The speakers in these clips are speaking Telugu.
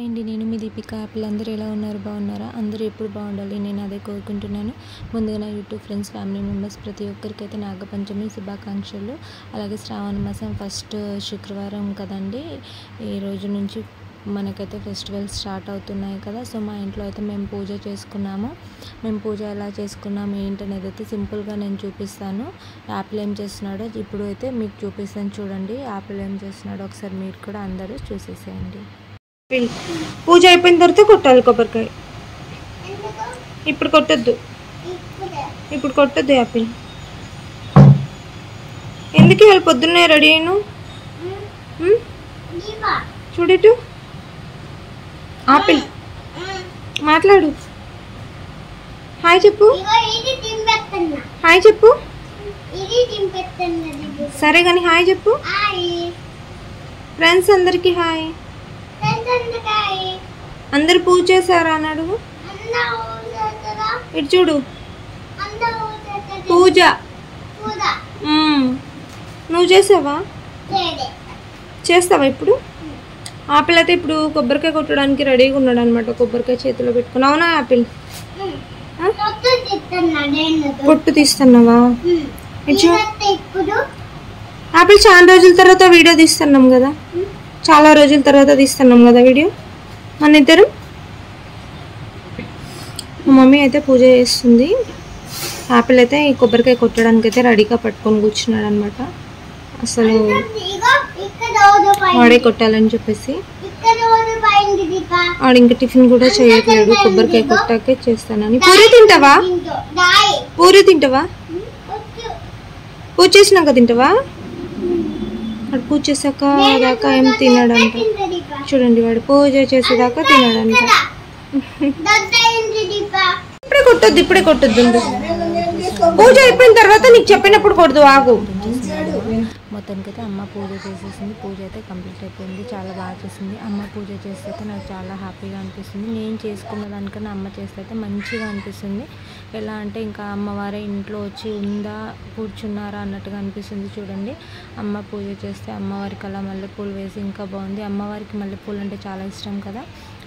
హాయ్ అండి, నేను మీ దీపిక. పిల్లలందరూ ఎలా ఉన్నారు? బాగున్నారా? అందరూ ఎప్పుడు బాగుండాలి, నేను అదే కోరుకుంటున్నాను. ముందుగా నా యూట్యూబ్ ఫ్రెండ్స్, ఫ్యామిలీ మెంబర్స్ ప్రతి ఒక్కరికైతే నాగపంచమి శుభాకాంక్షలు. అలాగే శ్రావణ మాసం ఫస్ట్ శుక్రవారం కదండి, ఈ రోజు నుంచి మనకైతే ఫెస్టివల్స్ స్టార్ట్ అవుతున్నాయి కదా. సో మా ఇంట్లో అయితే మేము పూజ చేసుకున్నాము. మేము పూజ ఎలా చేసుకున్నాము ఏంటనేది అయితే సింపుల్గా నేను చూపిస్తాను. యాపిల్ ఏం చేస్తున్నాడో ఇప్పుడు అయితే మీకు చూపిస్తాను చూడండి. యాపిల్ ఏం చేస్తున్నాడో ఒకసారి మీరు కూడా అందరూ చూసేసేయండి. పూజ అయిపోయిన తర్వాత కొట్టాలి కొబ్బరికాయ. ఇప్పుడు కొట్టద్దు, ఇప్పుడు కొట్టద్దు యాపిల్. ఎందుకు ఇవాళ పొద్దున్నే రెడీ అయ్యాను? చూడటు ఆపిల్ మాట్లాడు. హాయ్ చెప్పు, హాయ్ చెప్పు. సరే కానీ హాయ్ చెప్పు. ఫ్రెండ్స్ అందరికి హాయ్. అందరు పూజ చేశారా అని అడుగు. ఇటు చూడు, పూజ. నువ్వు చేసావా? చేస్తావా ఇప్పుడు? ఆపిల్ అయితే ఇప్పుడు కొబ్బరికాయ కొట్టడానికి రెడీగా ఉన్నాడు అనమాట. కొబ్బరికాయ చేతిలో పెట్టుకుని. అవునా ఆపిల్? పొట్టు తీస్తున్నావా? ఆపిల్ చాలా రోజుల తర్వాత వీడియో తీస్తున్నాం కదా, చాలా రోజుల తర్వాత తీస్తున్నాం కదా వీడియో మన ఇద్దరం. మా మమ్మీ అయితే పూజ చేస్తుంది. ఆపిల్ అయితే ఈ కొబ్బరికాయ కొట్టడానికి అయితే రెడీగా పట్టుకొని కూర్చున్నాడు అనమాట. అసలు వాడే కొట్టాలని చెప్పేసి వాడు ఇంకా టిఫిన్ కూడా చేయట్లేదు. కొబ్బరికాయ కొట్టాకే చేస్తానని. పూరి తింటావా? పూరి తింటావా? పూజ చేసినాక తింటావా? వాడు పూజ చేసాక దాకా ఏం తినడంట. చూడండి, వాడు పూజ చేసేదాకా తినడంట. ఇప్పుడే కొట్టొద్దు, ఇప్పుడే కొట్టొద్దు. పూజ అయిపోయిన తర్వాత నీకు చెప్పినప్పుడు కొడదు, ఆగు. మొత్తానికైతే అమ్మ పూజ చేసేసింది. పూజ అయితే కంప్లీట్ అయిపోయింది. చాలా బాగా చేసింది అమ్మ. పూజ చేస్తే అయితే నాకు చాలా హ్యాపీగా అనిపిస్తుంది. నేను చేసుకున్న దానికన్నా అమ్మ చేస్తే అయితే మంచిగా అనిపిస్తుంది. ఎలా అంటే ఇంకా అమ్మవారే ఇంట్లో వచ్చి ఉందా, కూర్చున్నారా అన్నట్టుగా అనిపిస్తుంది. చూడండి, అమ్మ పూజ చేస్తే అమ్మవారికి అలా మల్లెపూలు వేసి ఇంకా బాగుంది. అమ్మవారికి మల్లెపూలు అంటే చాలా ఇష్టం కదా,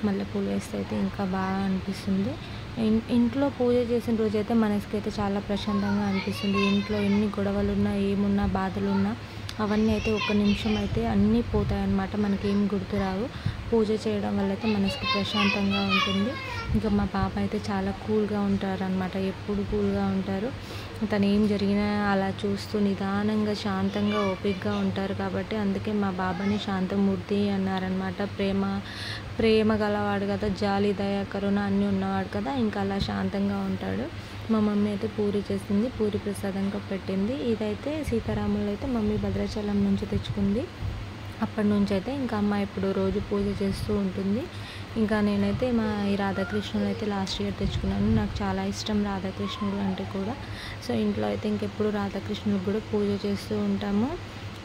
మల్లెపూలు వేస్తే అయితే ఇంకా బాగా అనిపిస్తుంది. ఇంట్లో పూజ చేసిన రోజైతే మనసుకైతే చాలా ప్రశాంతంగా అనిపిస్తుంది. ఇంట్లో ఎన్ని గొడవలున్నా, ఏమున్నా, బాధలున్నా అవన్నీ అయితే ఒక్క నిమిషం అయితే అన్నీ పోతాయి అన్నమాట. మనకేం గుర్తురావు. పూజ చేయడం వల్ల అయితే మనసుకి ప్రశాంతంగా ఉంటుంది. ఇంకా మా పాప అయితే చాలా కూల్గా ఉంటారనమాట. ఎప్పుడు కూల్గా ఉంటారు. తను ఏం జరిగినా అలా చూస్తూ నిదానంగా శాంతంగా ఓపికగా ఉంటారు. కాబట్టి అందుకే మా బాబాని శాంతమూర్తి అన్నారనమాట. ప్రేమ గలవాడు కదా, జాలి, దయ, కరుణ అన్నీ ఉన్నవాడు కదా, ఇంకా అలా శాంతంగా ఉంటాడు. మా మమ్మీ అయితే పూరి చేసింది, పూరి ప్రసాదంగా పెట్టింది. ఇదైతే సీతారాములు అయితే మమ్మీ భద్రాచలం నుంచి తెచ్చుకుంది. అప్పటి నుంచి అయితే ఇంకా అమ్మ ఇప్పుడు రోజు పూజ చేస్తూ ఉంటుంది. ఇంకా నేనైతే ఈ రాధాకృష్ణులు అయితే లాస్ట్ ఇయర్ తెచ్చుకున్నాను. నాకు చాలా ఇష్టం రాధాకృష్ణులు అంటే కూడా. సో ఇంట్లో అయితే ఇంకెప్పుడు రాధాకృష్ణులకు కూడా పూజ చేస్తూ ఉంటాము.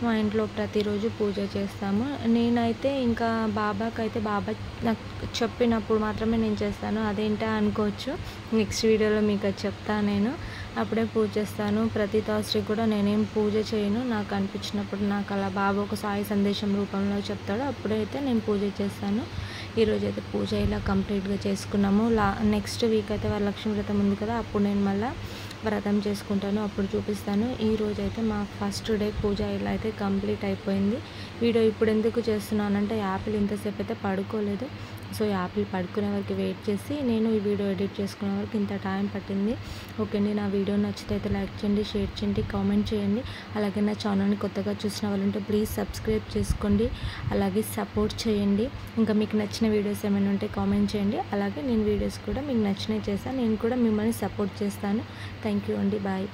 మా ఇంట్లో ప్రతిరోజు పూజ చేస్తాము. నేనైతే ఇంకా బాబాకైతే బాబా నాకు చెప్పినప్పుడు మాత్రమే నేను చేస్తాను. అదేంటా అనుకోవచ్చు, నెక్స్ట్ వీడియోలో మీకు అది చెప్తాను. నేను అప్పుడే పూజ చేస్తాను. ప్రతి థర్స్డే కూడా నేనేం పూజ చేయను. నాకు అనిపించినప్పుడు, నాకు అలా బాబా ఒక సాయి సందేశం రూపంలో చెప్తాడు, అప్పుడైతే నేను పూజ చేస్తాను. ఈరోజు అయితే పూజ ఇలా కంప్లీట్గా చేసుకున్నాము. నెక్స్ట్ వీక్ అయితే వరలక్ష్మి వ్రతం ఉంది కదా, అప్పుడు నేను మళ్ళీ వ్రతం చేసుకుంటాను, అప్పుడు చూపిస్తాను. ఈరోజు అయితే మా ఫస్ట్ డే పూజ ఇలా అయితే కంప్లీట్ అయిపోయింది. వీడియో ఇప్పుడు ఎందుకు చేస్తున్నానంటే యాపిల్ ఇంతసేపు అయితే పడుకోలేదు. సో యాపిల్ పడుకునే వరకు వెయిట్ చేసి నేను ఈ వీడియో ఎడిట్ చేసుకునే వరకు ఇంత టైం పట్టింది. ఓకే అండి, నా వీడియో నచ్చితే అయితే లైక్ చేయండి, షేర్ చేయండి, కామెంట్ చేయండి. అలాగే నా ఛానల్ని కొత్తగా చూసిన వాళ్ళు ఉంటే ప్లీజ్ సబ్స్క్రైబ్ చేసుకోండి, అలాగే సపోర్ట్ చేయండి. ఇంకా మీకు నచ్చిన వీడియోస్ ఏమైనా ఉంటే కామెంట్ చేయండి. అలాగే నేను వీడియోస్ కూడా మీకు నచ్చినవి చేస్తాను, నేను కూడా మిమ్మల్ని సపోర్ట్ చేస్తాను. థ్యాంక్ యూ అండి, బాయ్.